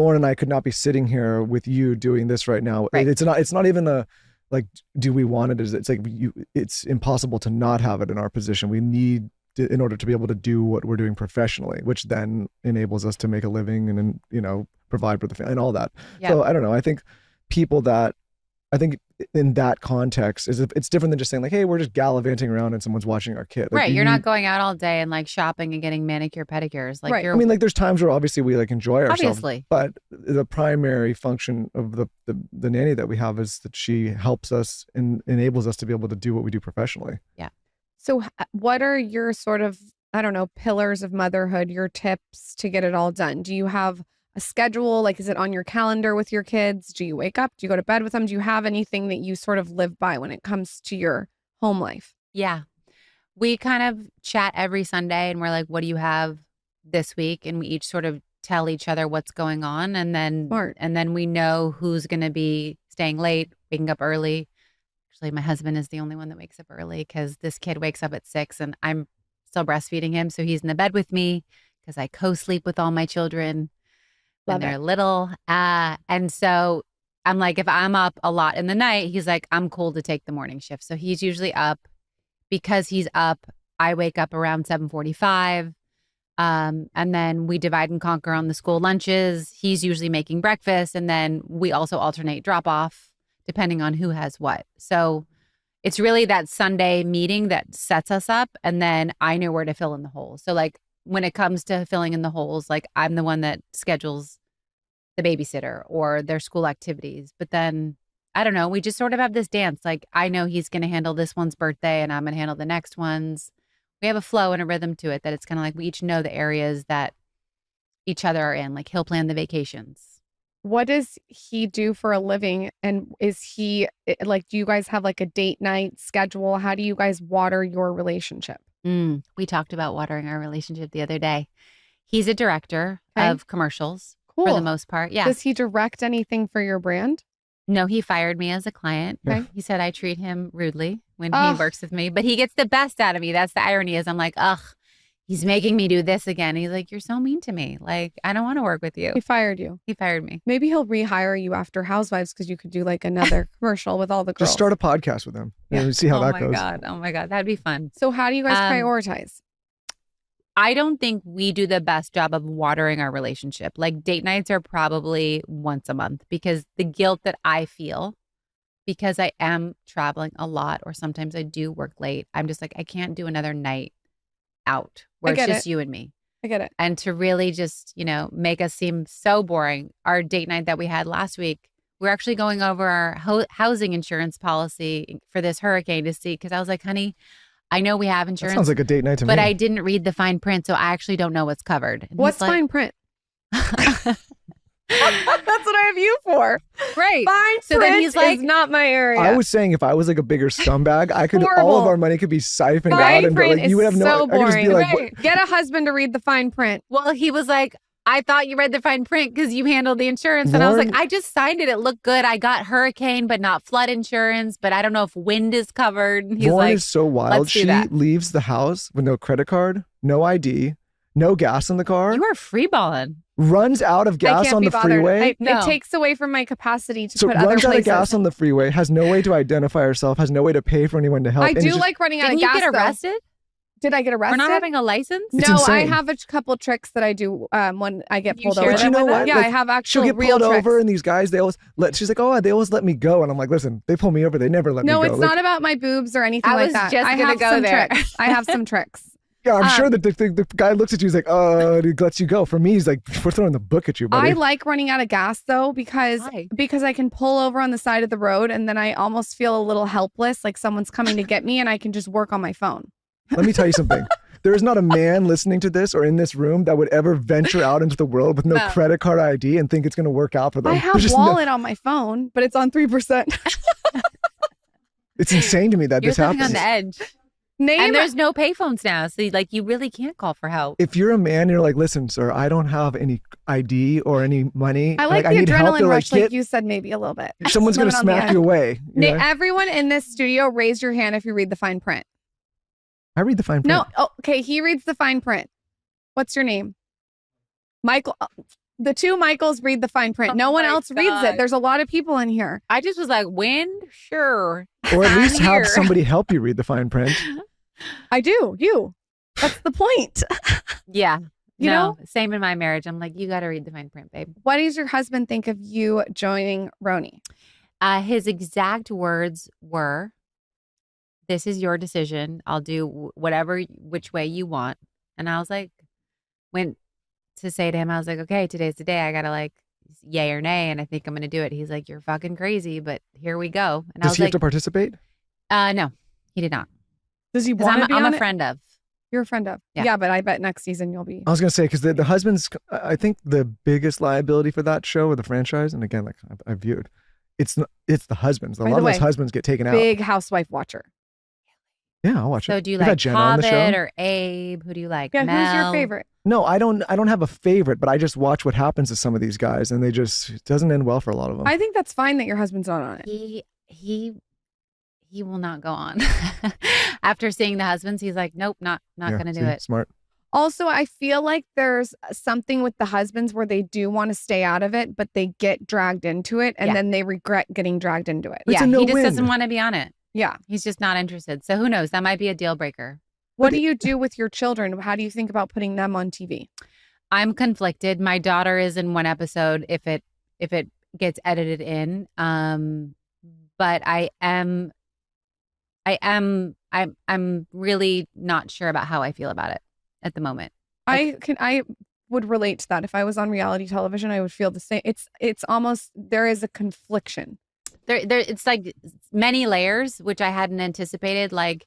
Lauren and I could not be sitting here with you doing this right now. Right. It's not even a, like, do we want it? It's like it's impossible to not have it in our position. We need to, in order to be able to do what we're doing professionally, which then enables us to make a living and, provide for the family and all that. Yeah. So I don't know. I think in that context it's different than just saying like, hey, we're just gallivanting around and someone's watching our kid. Like, right. You're not going out all day and like shopping and getting manicure pedicures. Like, Right. you're, I mean, like, there's times where obviously we like enjoy ourselves, obviously, but the primary function of the nanny that we have is that she helps us and enables us to be able to do what we do professionally. So what are your sort of, I don't know, pillars of motherhood, your tips to get it all done? Do you have a schedule? Like, is it on your calendar with your kids? Do you wake up? Do you go to bed with them? Do you have anything that you sort of live by when it comes to your home life? yeah. We kind of chat every Sunday and we're like, what do you have this week? And we each sort of tell each other what's going on. And then, Smart. and then we know who's going to be staying late, waking up early. Actually, my husband is the only one that wakes up early because this kid wakes up at 6 and I'm still breastfeeding him. So he's in the bed with me because I co-sleep with all my children when Love they're it. little. And so I'm like, if I'm up a lot in the night, he's like, I'm cool to take the morning shift. So he's usually up. Because he's up, I wake up around 7:45. And then we divide and conquer on the school lunches. He's usually making breakfast. And then we also alternate drop off depending on who has what. So it's really that Sunday meeting that sets us up. And then I know where to fill in the holes. So like when it comes to filling in the holes, like I'm the one that schedules the babysitter or their school activities. But then I don't know, we just sort of have this dance. Like I know he's going to handle this one's birthday and I'm going to handle the next one's. We have a flow and a rhythm to it that it's kind of like we each know the areas that each other are in. Like he'll plan the vacations. What does he do for a living? And is he like, do you guys have like a date night schedule? How do you guys water your relationship? We talked about watering our relationship the other day. He's a director Okay. of commercials Cool. for the most part. Yeah. Does he direct anything for your brand? No, he fired me as a client. Okay. He said I treat him rudely when Ugh. he works with me, but he gets the best out of me. That's the irony is I'm like, ugh, he's making me do this again. He's like, you're so mean to me. Like, I don't want to work with you. He fired you. He fired me. Maybe he'll rehire you after Housewives because you could do like another commercial with all the girls. Just start a podcast with him Yeah. and see how that goes. Oh my God. That'd be fun. So how do you guys Um, prioritize? I don't think we do the best job of watering our relationship. Like date nights are probably once a month because the guilt that I feel because I am traveling a lot or sometimes I do work late. I'm just like, I can't do another night out where I it's get just you and me. I get it. And to really just, make us seem so boring. Our date night that we had last week, we're actually going over our housing insurance policy for this hurricane to see, because I was like, honey, I know we have That insurance. sounds like a date night to but me. I didn't read the fine print, so I actually don't know what's covered. And What's he's like, fine print? That's what I have you for. Right. Fine So print then he's like- is not my area. I was saying if I was like a bigger scumbag, I could all Horrible. of our money could be siphoned fine out and print like you would have is no. so I could just be boring. like, Right. Get a husband to read the fine print. Well, he was like, I thought you read the fine print because you handled the insurance. And I was Lauren- like, I just signed it. It looked good. I got hurricane, but not flood insurance. But I don't know if wind is covered. And he's Lauren like, is so wild. let's do She that. leaves the house with no credit card, no ID, no gas in the car, you are freeballing. runs out of I gas can't on be the bothered. freeway. No. It takes away from my capacity to So put other runs out of places. gas on the freeway, has no way to identify herself, has no way to pay for anyone to help. I and do it's just- like running out Didn't of you gas. get though. arrested? Did I get arrested? We're not having a license? It's No, I insane. have a couple tricks that I do when I get You pulled share over. But you know what? Yeah, Like, I have she'll actual get real pulled tricks. over, and these guys, they always let. She's like, "Oh, they always let me go," and I'm like, "Listen, they pull me over, they never let No, me go." it's Like, not about my boobs or anything I like was that. just I gonna have go some there. tricks. I have some tricks. Yeah, I'm sure that the guy looks at you, he's like, "Oh," he lets you go. For me, he's like, "We're throwing the book at you, buddy." I like running out of gas though because Why? I can pull over on the side of the road and then I almost feel a little helpless, like someone's coming to get me, and I can just work on my phone. Let me tell you something. There is not a man listening to this or in this room that would ever venture out into the world with no No. credit card ID and think it's going to work out for them. I have There's just no- wallet on my phone, but it's on 3%. it's insane to me that You're this living happens. on the edge. Name And there's no payphones now. So you really can't call for help. If you're a man, and you're like, "Listen, sir, I don't have any ID or any money. I like I the need help." adrenaline They're rush, like, like you said, maybe a little bit. someone's going to Limit on the smack edge. you away. You know? Everyone in this studio, raise your hand if you read the fine print. I read the fine print. No, oh, okay, he reads the fine print. What's your name? Michael. The two Michaels read the fine print. Oh No one my else reads it. God. There's a lot of people in here. I just was like, wind? Sure. Or at I'm least here. have somebody help you read the fine print. I do. You. That's the point. Yeah. You know? Same in my marriage. I'm like, you got to read the fine print, babe. What does your husband think of you joining Roni? His exact words were, this is your decision. I'll do which way you want. And I was like, went to say to him, I was like, okay, today's the day. I got to like, yay or nay. And I think I'm going to do it. He's like, you're fucking crazy, but here we go. And I Does was he like, have to participate? no, he did not. Does he 'Cause want to be I'm on a it? friend of. You're a friend of. Yeah. Yeah, but I bet next season you'll be. I was going to say, because the husbands, I think the biggest liability for that show or the franchise, and again, like I viewed, it's the husbands. A By lot the of those way, husbands get taken out. Big housewife watcher. Yeah, I'll watch it. So do you We've had like Jenna on the show. Hobbit or Abe? Who do you like? Yeah, who's your Mel? favorite? No, I don't have a favorite, but I just watch what happens to some of these guys, and it doesn't end well for a lot of them. I think that's fine that your husband's not on it. He will not go on. After seeing the husbands, he's like, nope, not Yeah, gonna do see, it. Smart. Also, I feel like there's something with the husbands where they do want to stay out of it, but they get dragged into it and Yeah. then they regret getting dragged into it. It's Yeah, a he just no-win. doesn't want to be on it. Yeah. He's just not interested. So who knows? That might be a deal breaker. What do you do with your children? How do you think about putting them on TV? I'm conflicted. My daughter is in one episode if it gets edited in. But I'm really not sure about how I feel about it at the moment. I would relate to that. If I was on reality television, I would feel the same. It's almost, there is a confliction. There it's like many layers, which I hadn't anticipated. Like,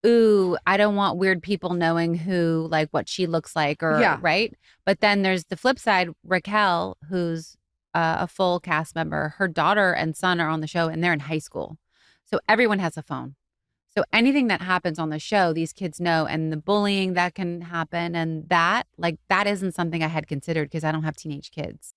ooh, I don't want weird people knowing who, like, what she looks like, or Yeah. right. But then there's the flip side. Raquel, who's a full cast member, her daughter and son are on the show, and they're in high school, so everyone has a phone. So anything that happens on the show, these kids know, and the bullying that can happen, and that isn't something I had considered because I don't have teenage kids.